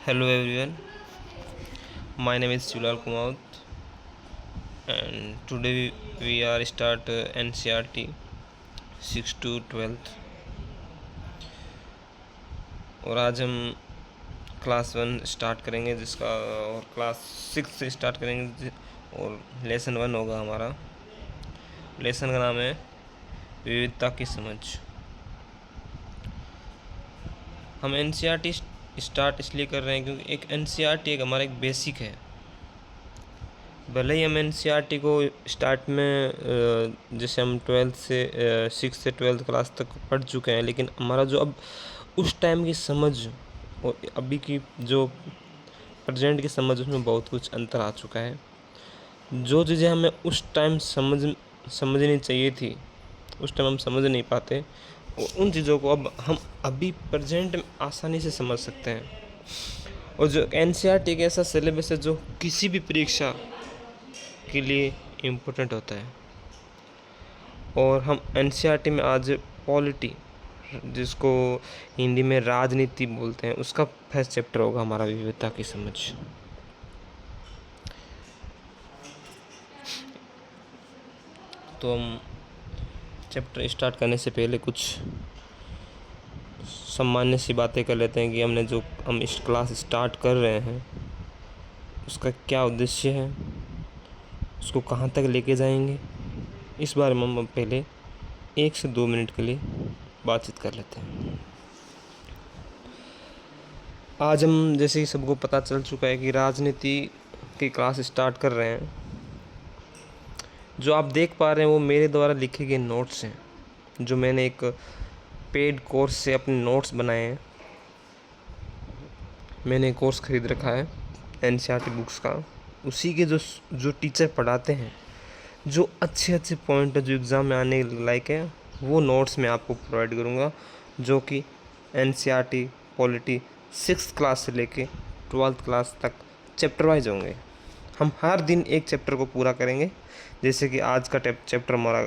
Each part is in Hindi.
Hello everyone, my name is Chulal Kumaut and today we are start NCRT 6 to 12th और आज हम क्लास 1 स्टार्ट करेंगे जिसका और क्लास 6 से स्टार्ट करेंगे और लेसन 1 होगा हमारा। लेसन का नाम है विविधता की समझ। हम NCRT स्टार्ट इसलिए कर रहे हैं क्योंकि एक NCRT एक हमारा एक बेसिक है। भले ही हम NCRT को स्टार्ट में जैसे हम 12th से 6 से 12th क्लास तक पढ़ चुके हैं, लेकिन हमारा जो अब उस टाइम की समझ और अभी की जो प्रेजेंट की समझ उसमें बहुत कुछ अंतर आ चुका है। जो चीज़ें हमें उस टाइम समझनी चाहिए थी उस टाइम हम समझ नहीं पाते और उन चीज़ों को अब हम अभी प्रेजेंट में आसानी से समझ सकते हैं। और जो NCRT एक ऐसा सिलेबस है जो किसी भी परीक्षा के लिए इम्पोर्टेंट होता है। और हम NCRT में आज पॉलिटी, जिसको हिंदी में राजनीति बोलते हैं, उसका फर्स्ट चैप्टर होगा हमारा विविधता की समझ। तो हम चैप्टर स्टार्ट करने से पहले कुछ सामान्य सी बातें कर लेते हैं कि हम इस क्लास स्टार्ट कर रहे हैं उसका क्या उद्देश्य है, उसको कहाँ तक लेके जाएंगे, इस बारे में हम पहले 1 से 2 मिनट के लिए बातचीत कर लेते हैं। आज हम जैसे ही सबको पता चल चुका है कि राजनीति की क्लास स्टार्ट कर रहे हैं, जो आप देख पा रहे हैं वो मेरे द्वारा लिखे गए नोट्स हैं, जो मैंने एक पेड कोर्स से अपने नोट्स बनाए हैं। मैंने एक कोर्स ख़रीद रखा है NCRT बुक्स का, उसी के जो टीचर पढ़ाते हैं, जो अच्छे पॉइंट जो एग्ज़ाम में आने लायक है, वो नोट्स मैं आपको प्रोवाइड करूँगा, जो कि NCRT पॉलिटी 6th क्लास से लेके 12th क्लास तक चैप्टर वाइज होंगे। हम हर दिन एक चैप्टर को पूरा करेंगे। जैसे कि आज का चैप्टर हमारा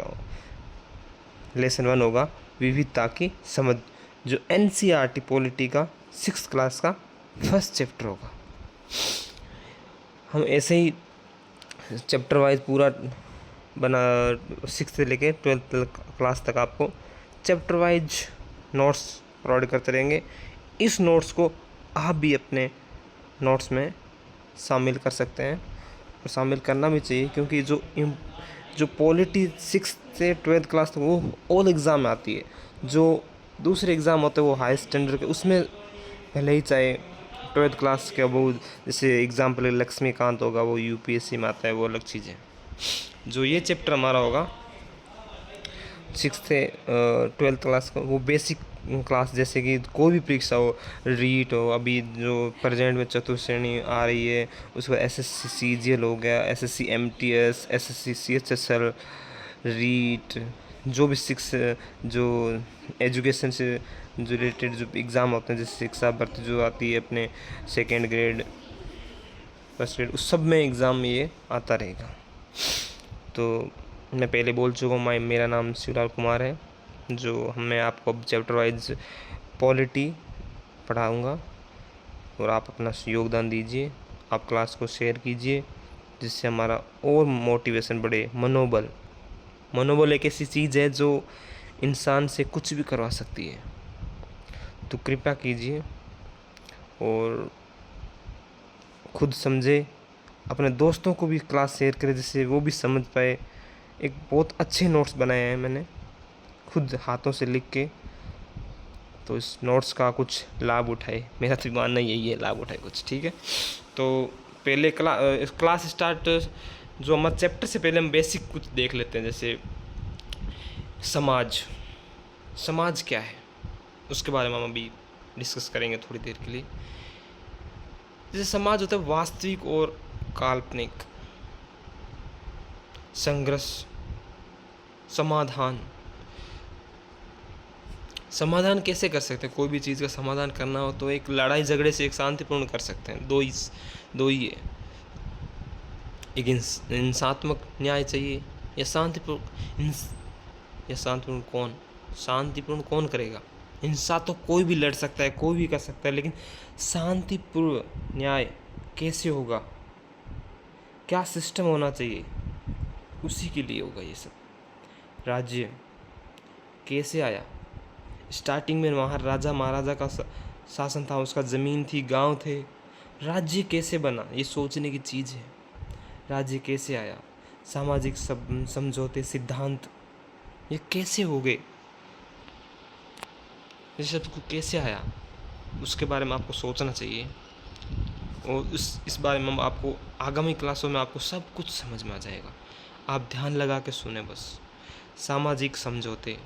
लेसन 1 होगा विविधता की समझ, जो NCRT पॉलिटी का 6th क्लास का फर्स्ट चैप्टर होगा। हम ऐसे ही चैप्टर वाइज पूरा बना 6 से लेके 12th क्लास तक आपको चैप्टर वाइज नोट्स प्रोवाइड करते रहेंगे। इस नोट्स को आप भी अपने नोट्स में शामिल कर सकते हैं और शामिल करना भी चाहिए, क्योंकि जो पॉलिटी 6 से 12th क्लास तक वो ऑल एग्ज़ाम में आती है। जो दूसरे एग्ज़ाम होते हैं वो हाई स्टैंडर्ड के, उसमें भले ही चाहे 12th क्लास के वो जैसे एग्ज़ाम्पल लक्ष्मीकांत होगा वो UPSC में आता है, वो अलग चीज़ है। जो ये चैप्टर हमारा होगा 6 से 12th क्लास का, वो बेसिक क्लास, जैसे कि कोई भी परीक्षा हो, रीट हो, अभी जो प्रेजेंट में चतुर्थ श्रेणी आ रही है उसको SSC CGL हो गया, SSC MTS, SSC CHSL, REET, जो भी 6 जो एजुकेशन से जो रिलेटेड जो एग्ज़ाम होते हैं, जैसे शिक्षा भर्ती जो आती है अपने 2nd ग्रेड, 1st ग्रेड, उस सब में एग्ज़ाम ये आता रहेगा। तो मैं पहले बोल चुका हूँ, मेरा नाम शिवलाल कुमार है, जो मैं आपको अब चैप्टर वाइज पॉलिटी पढ़ाऊँगा और आप अपना योगदान दीजिए, आप क्लास को शेयर कीजिए, जिससे हमारा और मोटिवेशन बढ़े। मनोबल एक ऐसी चीज़ है जो इंसान से कुछ भी करवा सकती है। तो कृपया कीजिए और खुद समझे, अपने दोस्तों को भी क्लास शेयर करें जिससे वो भी समझ पाए। एक बहुत अच्छे नोट्स बनाए हैं मैंने खुद हाथों से लिख के, तो इस नोट्स का कुछ लाभ उठाए। मेरा तो मानना यही है, लाभ उठाए कुछ, ठीक है। तो पहले क्लास स्टार्ट जो हमारे चैप्टर से पहले हम बेसिक कुछ देख लेते हैं। जैसे समाज क्या है, उसके बारे में हम अभी डिस्कस करेंगे थोड़ी देर के लिए। जैसे समाज होता है वास्तविक और काल्पनिक, संघर्ष, समाधान कैसे कर सकते हैं। कोई भी चीज़ का समाधान करना हो तो एक लड़ाई झगड़े से एक शांतिपूर्ण कर सकते हैं। दो ही है, एक हिंसात्मक न्याय चाहिए या शांतिपूर्ण कौन करेगा। हिंसा तो कोई भी लड़ सकता है, कोई भी कर सकता है, लेकिन शांतिपूर्व न्याय कैसे होगा, क्या सिस्टम होना चाहिए, उसी के लिए होगा ये सब। राज्य कैसे आया? स्टार्टिंग में वहाँ राजा महाराजा का शासन था, उसका ज़मीन थी, गांव थे। राज्य कैसे बना, ये सोचने की चीज़ है। राज्य कैसे आया, सामाजिक समझौते, सिद्धांत, ये कैसे हो गए, ये सब कैसे आया, उसके बारे में आपको सोचना चाहिए। और इस बारे में आपको आगामी क्लासों में आपको सब कुछ समझ में आ जाएगा। आप ध्यान लगा के सुने बस। सामाजिक समझौते,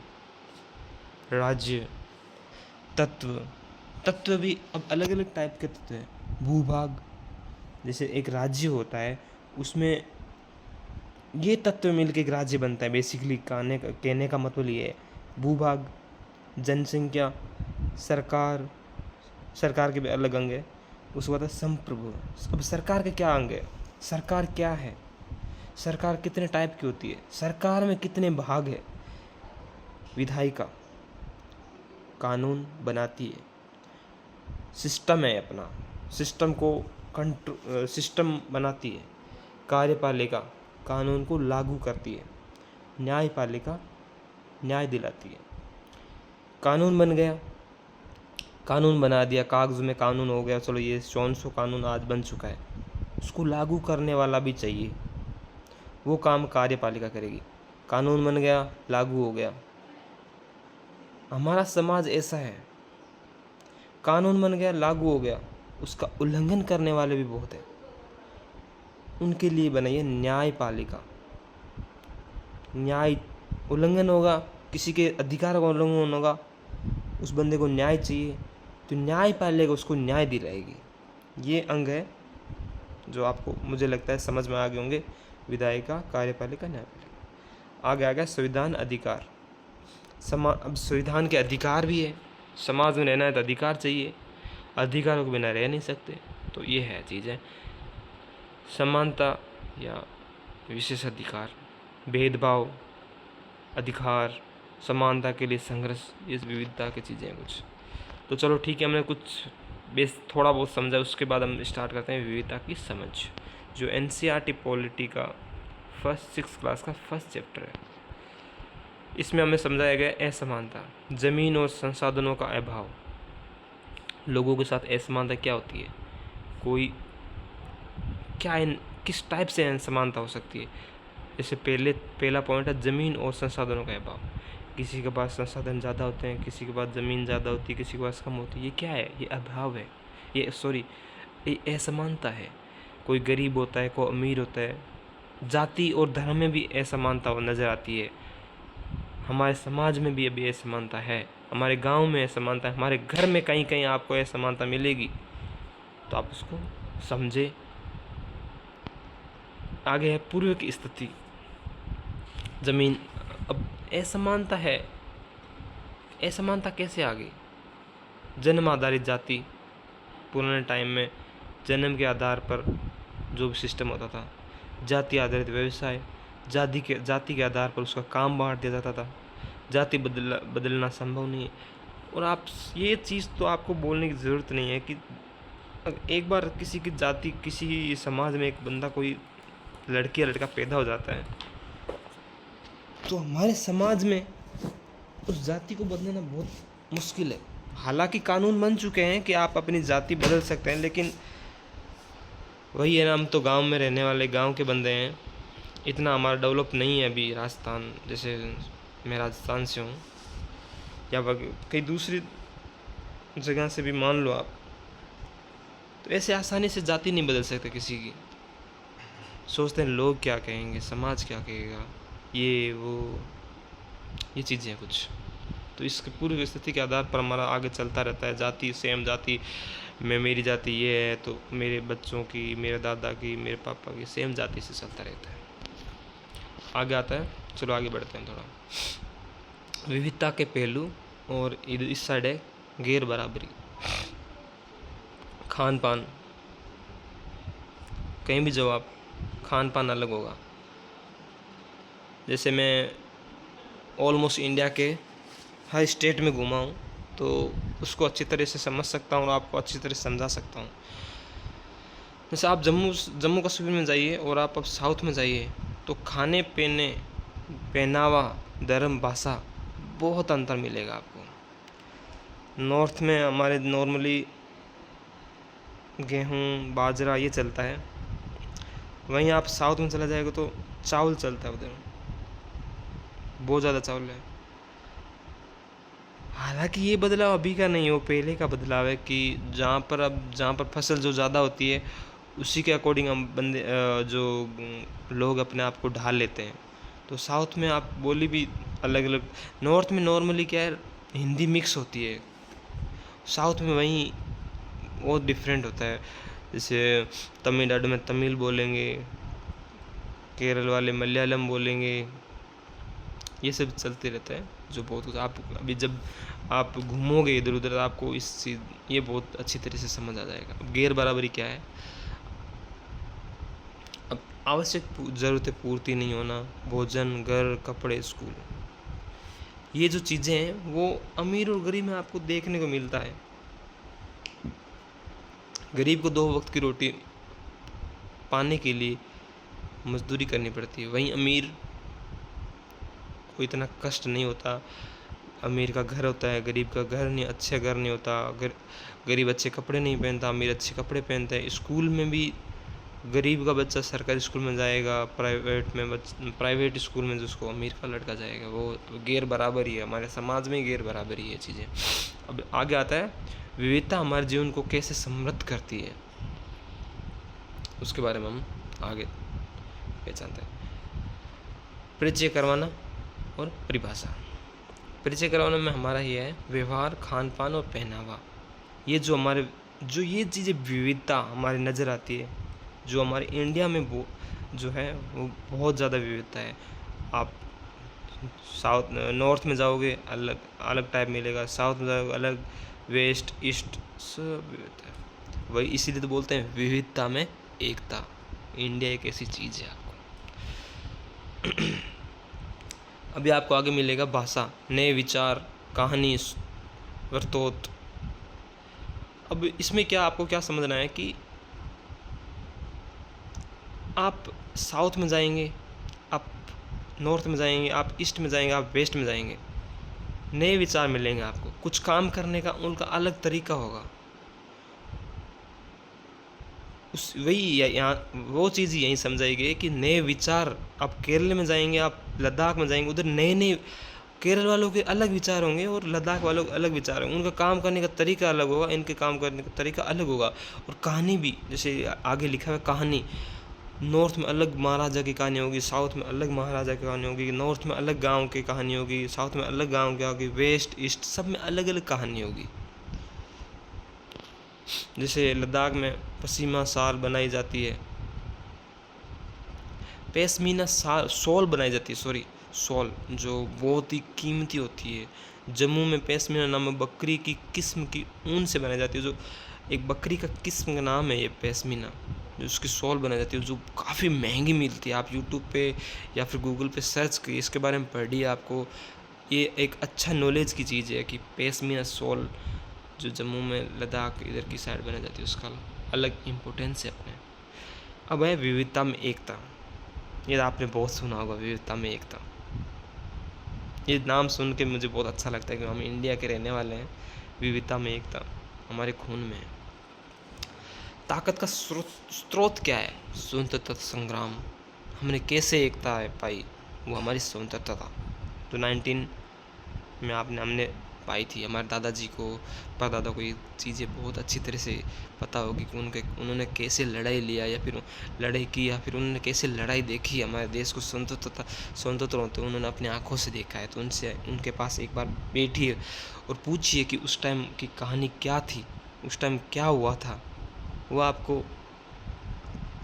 राज्य, तत्व भी अब अलग अलग टाइप के तत्व हैं। भूभाग, जैसे एक राज्य होता है, उसमें ये तत्व मिलकर एक राज्य बनता है। बेसिकली कहने का मतलब ये है। भूभाग, जनसंख्या, सरकार के भी अलग अंग है। उसके बाद संप्रभु। अब सरकार के क्या अंग है, सरकार क्या है, सरकार कितने टाइप की होती है, सरकार में कितने भाग है। विधायिका कानून बनाती है, सिस्टम है अपना, सिस्टम बनाती है। कार्यपालिका कानून को लागू करती है। न्यायपालिका न्याय दिलाती है। कानून बन गया, कानून बना दिया, कागज में कानून हो गया, चलो ये 400 कानून आज बन चुका है, उसको लागू करने वाला भी चाहिए, वो काम कार्यपालिका करेगी। कानून बन गया, लागू हो गया। हमारा समाज ऐसा है, कानून बन गया, लागू हो गया, उसका उल्लंघन करने वाले भी बहुत हैं। उनके लिए बनाइए न्यायपालिका। न्याय उल्लंघन होगा, किसी के अधिकार का उल्लंघन होगा, उस बंदे को न्याय चाहिए, तो न्यायपालिका उसको न्याय दिलाएगी। ये अंग है जो आपको मुझे लगता है समझ में आ गए होंगे। विधायिका, कार्यपालिका, न्यायपालिका। आगे आ गया संविधान, अधिकार। अब संविधान के अधिकार भी है। समाज में रहना है तो अधिकार चाहिए, अधिकारों के बिना रह नहीं सकते। तो ये है चीज़ें, समानता या विशेष अधिकार, भेदभाव, अधिकार, समानता के लिए संघर्ष, ये विविधता की चीज़ें हैं कुछ। तो चलो ठीक है, हमने कुछ थोड़ा बहुत समझा। उसके बाद हम स्टार्ट करते हैं विविधता की समझ, जो NCERT पॉलिटी का 6th क्लास का फर्स्ट चैप्टर है। इसमें हमें समझाया गया असमानता, ज़मीन और संसाधनों का अभाव। लोगों के साथ असमानता क्या होती है, किस टाइप से असमानता हो सकती है। जैसे पहला पॉइंट है ज़मीन और संसाधनों का अभाव। किसी के पास संसाधन ज़्यादा होते हैं, किसी के पास ज़मीन ज़्यादा होती है, किसी के पास कम होती है। ये क्या है, ये अभाव है, ये असमानता है। कोई गरीब होता है, कोई अमीर होता है। जाति और धर्म में भी असमानता नज़र आती है। हमारे समाज में भी अभी असमानता है, हमारे गांव में असमानता है, हमारे घर में कहीं कहीं आपको असमानता मिलेगी, तो आप उसको समझे। आगे है पूर्व की स्थिति, ज़मीन। अब असमानता है, असमानता कैसे आ गई? जन्म आधारित जाति, पुराने टाइम में जन्म के आधार पर जो भी सिस्टम होता था। जाति आधारित व्यवसाय, जाति के आधार पर उसका काम बांट दिया जाता था। जाति बदलना संभव नहीं है। और आप ये चीज़ तो आपको बोलने की ज़रूरत नहीं है कि एक बार किसी की जाति, किसी समाज में एक बंदा, कोई लड़की या लड़का पैदा हो जाता है, तो हमारे समाज में उस जाति को बदलना बहुत मुश्किल है। हालांकि कानून बन चुके हैं कि आप अपनी जाति बदल सकते हैं, लेकिन वही है ना, हम तो गांव में रहने वाले, गांव के बंदे हैं। इतना हमारा डेवलप नहीं है अभी। राजस्थान, जैसे मैं राजस्थान से हूँ, या कई दूसरी जगह से भी मान लो आप, तो ऐसे आसानी से जाति नहीं बदल सकते किसी की। सोचते हैं लोग क्या कहेंगे, समाज क्या कहेगा, ये वो, ये चीज़ें हैं कुछ। तो इसके पूर्व स्थिति के आधार पर हमारा आगे चलता रहता है। जाति, सेम जाति में मेरी जाति ये है, तो मेरे बच्चों की, मेरे दादा की, मेरे पापा की, सेम जाति से चलता रहता है। आगे आता है, चलो आगे बढ़ते हैं थोड़ा। विविधता के पहलू, और इस साइड है गैर बराबरी। खान पान, कहीं भी जाओ आप, खान पान अलग होगा। जैसे मैं ऑलमोस्ट इंडिया के हर स्टेट में घूमा हूँ, तो उसको अच्छी तरह से समझ सकता हूँ और आपको अच्छी तरह से समझा सकता हूँ। जैसे आप जम्मू कश्मीर में जाइए और आप अब साउथ में जाइए तो खाने पीने, पहनावा, धर्म, भाषा बहुत अंतर मिलेगा आपको। नॉर्थ में हमारे नॉर्मली गेहूँ, बाजरा ये चलता है, वहीं आप साउथ में चला जाएगा तो चावल चलता है, उधर बहुत ज़्यादा चावल है। हालांकि ये बदलाव अभी का नहीं हो, पहले का बदलाव है कि जहाँ पर फसल जो ज़्यादा होती है उसी के अकॉर्डिंग हम जो लोग अपने आप को ढाल लेते हैं। तो साउथ में आप बोली भी अलग अलग, नॉर्थ में नॉर्मली क्या है हिंदी मिक्स होती है, साउथ में वहीं बहुत डिफरेंट होता है। जैसे तमिलनाडु में तमिल बोलेंगे, केरल वाले मलयालम बोलेंगे, ये सब चलते रहता है। जो बहुत कुछ आप अभी जब आप घूमोगे इधर उधर आपको ये बहुत अच्छी तरह से समझ आ जाएगा। अब गैर बराबरी क्या है, अब आवश्यक ज़रूरतें पूर्ति नहीं होना, भोजन, घर, कपड़े, स्कूल, ये जो चीज़ें हैं वो अमीर और गरीब में आपको देखने को मिलता है। गरीब को 2 वक्त की रोटी पाने के लिए मजदूरी करनी पड़ती है, वहीं अमीर को इतना कष्ट नहीं होता। अमीर का घर होता है, गरीब का घर नहीं, अच्छा घर नहीं होता। गरीब अच्छे कपड़े नहीं पहनता, अमीर अच्छे कपड़े पहनता है। स्कूल में भी गरीब का बच्चा सरकारी स्कूल में जाएगा, प्राइवेट स्कूल में जिसको अमीर का लड़का जाएगा, वो गैर बराबरी है। हमारे समाज में गैर बराबरी है चीज़ें। अब आगे आता है विविधता हमारे जीवन को कैसे समृद्ध करती है, उसके बारे में हम आगे पहचानते हैं। परिचय करवाना और परिभाषा। परिचय करवाने में हमारा ये है व्यवहार, खान पान और पहनावा। ये ये चीज़ें विविधता हमारी नज़र आती है, जो हमारे इंडिया में वो जो है वो बहुत ज़्यादा विविधता है। आप नॉर्थ में जाओगे अलग अलग टाइप मिलेगा, साउथ में जाओगे अलग, वेस्ट ईस्ट सब विविधता है। वही इसीलिए तो बोलते हैं विविधता में एकता। इंडिया एक ऐसी चीज़ है आपको। अभी आपको आगे मिलेगा भाषा, नए विचार, कहानी, वर्तोत। अब इसमें आपको क्या समझना है कि आप साउथ में जाएंगे, आप नॉर्थ में जाएंगे, आप ईस्ट में जाएंगे, आप वेस्ट में जाएंगे, नए विचार मिलेंगे आपको। कुछ काम करने का उनका अलग तरीका होगा। वो चीज़ यहीं समझाएगी कि नए विचार, आप केरल में जाएंगे, आप लद्दाख में जाएंगे, उधर नए केरल वालों के अलग विचार होंगे और लद्दाख वालों के अलग विचार होंगे। उनका काम करने का तरीका अलग होगा, इनके काम करने का तरीका अलग होगा। और कहानी भी, जैसे आगे लिखा हुआ कहानी, नॉर्थ में अलग महाराजा की कहानी होगी, साउथ में अलग महाराजा की कहानी होगी, नॉर्थ में अलग गाँव की कहानी होगी, साउथ में अलग गाँव की होगी, वेस्ट ईस्ट सब में अलग अलग कहानी होगी। जैसे लद्दाख में पश्मीना शाल बनाई जाती है, पश्मीना शॉल बनाई जाती है, शॉल जो बहुत ही कीमती होती है। जम्मू में पश्मीना नामक बकरी की किस्म की ऊन से बनाई जाती है, जो एक बकरी का किस्म का नाम है ये पश्मीना, जो उसकी शॉल बनाई जाती है, जो काफ़ी महंगी मिलती है। आप यूट्यूब पे या फिर गूगल पे सर्च करिए, इसके बारे में पढ़िए, आपको ये एक अच्छा नॉलेज की चीज़ है कि पश्मीना शॉल जो जम्मू में लद्दाख इधर की साइड बनाई जाती है उसका अलग इम्पोर्टेंस है अपने। अब है विविधता में एकता। ये आपने बहुत सुना होगा, विविधता में एकता। ये नाम सुन के मुझे बहुत अच्छा लगता है कि हम इंडिया के रहने वाले हैं। विविधता में एकता हमारे खून में है। ताकत का स्रोत क्या है? स्वतंत्रता संग्राम। हमने कैसे एकता है पाई? वो हमारी स्वतंत्रता था जो 19 में हमने पाई थी। हमारे दादाजी को, परदादा को ये चीज़ें बहुत अच्छी तरह से पता होगी कि उन्होंने कैसे लड़ाई लिया या फिर लड़ाई की, या फिर उन्होंने कैसे लड़ाई देखी। हमारे देश को स्वतंत्र होते उन्होंने अपनी आँखों से देखा है। तो उनके पास एक बार बैठिए और पूछिए कि उस टाइम की कहानी क्या थी, उस टाइम क्या हुआ था। वो आपको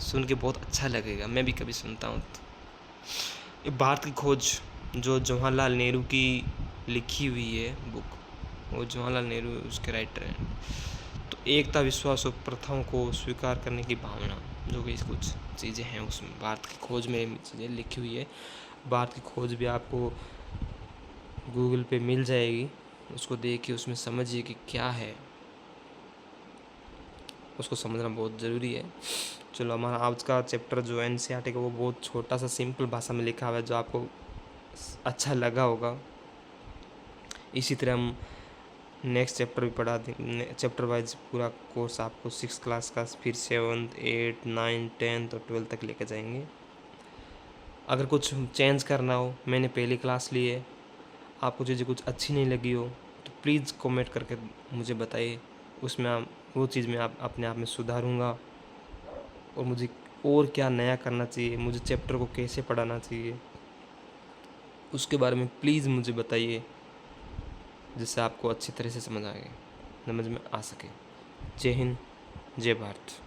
सुन के बहुत अच्छा लगेगा। मैं भी कभी सुनता हूँ। भारत की खोज जो जवाहरलाल नेहरू की लिखी हुई है बुक, वो जवाहरलाल नेहरू उसके राइटर हैं। तो एकता, विश्वास और प्रथाओं को स्वीकार करने की भावना, जो कि कुछ चीज़ें हैं उसमें भारत की खोज में चीज़ें लिखी हुई है। भारत की खोज भी आपको गूगल पे मिल जाएगी, उसको देखिए, उसमें समझिए कि क्या है, उसको समझना बहुत ज़रूरी है। चलो, हमारा आज का चैप्टर जो है NCERT का, वो बहुत छोटा सा सिंपल भाषा में लिखा हुआ है, जो आपको अच्छा लगा होगा। इसी तरह हम नेक्स्ट चैप्टर भी पढ़ा देंगे, चैप्टर वाइज पूरा कोर्स आपको 6 क्लास का, फिर 7th 8th 9th 10th और 12th तक लेकर जाएंगे। अगर कुछ चेंज करना हो, मैंने पहली क्लास ली है, आपको चीज़ें कुछ अच्छी नहीं लगी हो तो प्लीज़ कमेंट करके मुझे बताइए, उसमें वो चीज़ मैं अपने आप में सुधारूँगा। और मुझे और क्या नया करना चाहिए, मुझे चैप्टर को कैसे पढ़ाना चाहिए, उसके बारे में प्लीज़ मुझे बताइए, जिससे आपको अच्छी तरह से समझ में आ सके। जय हिंद, जय भारत।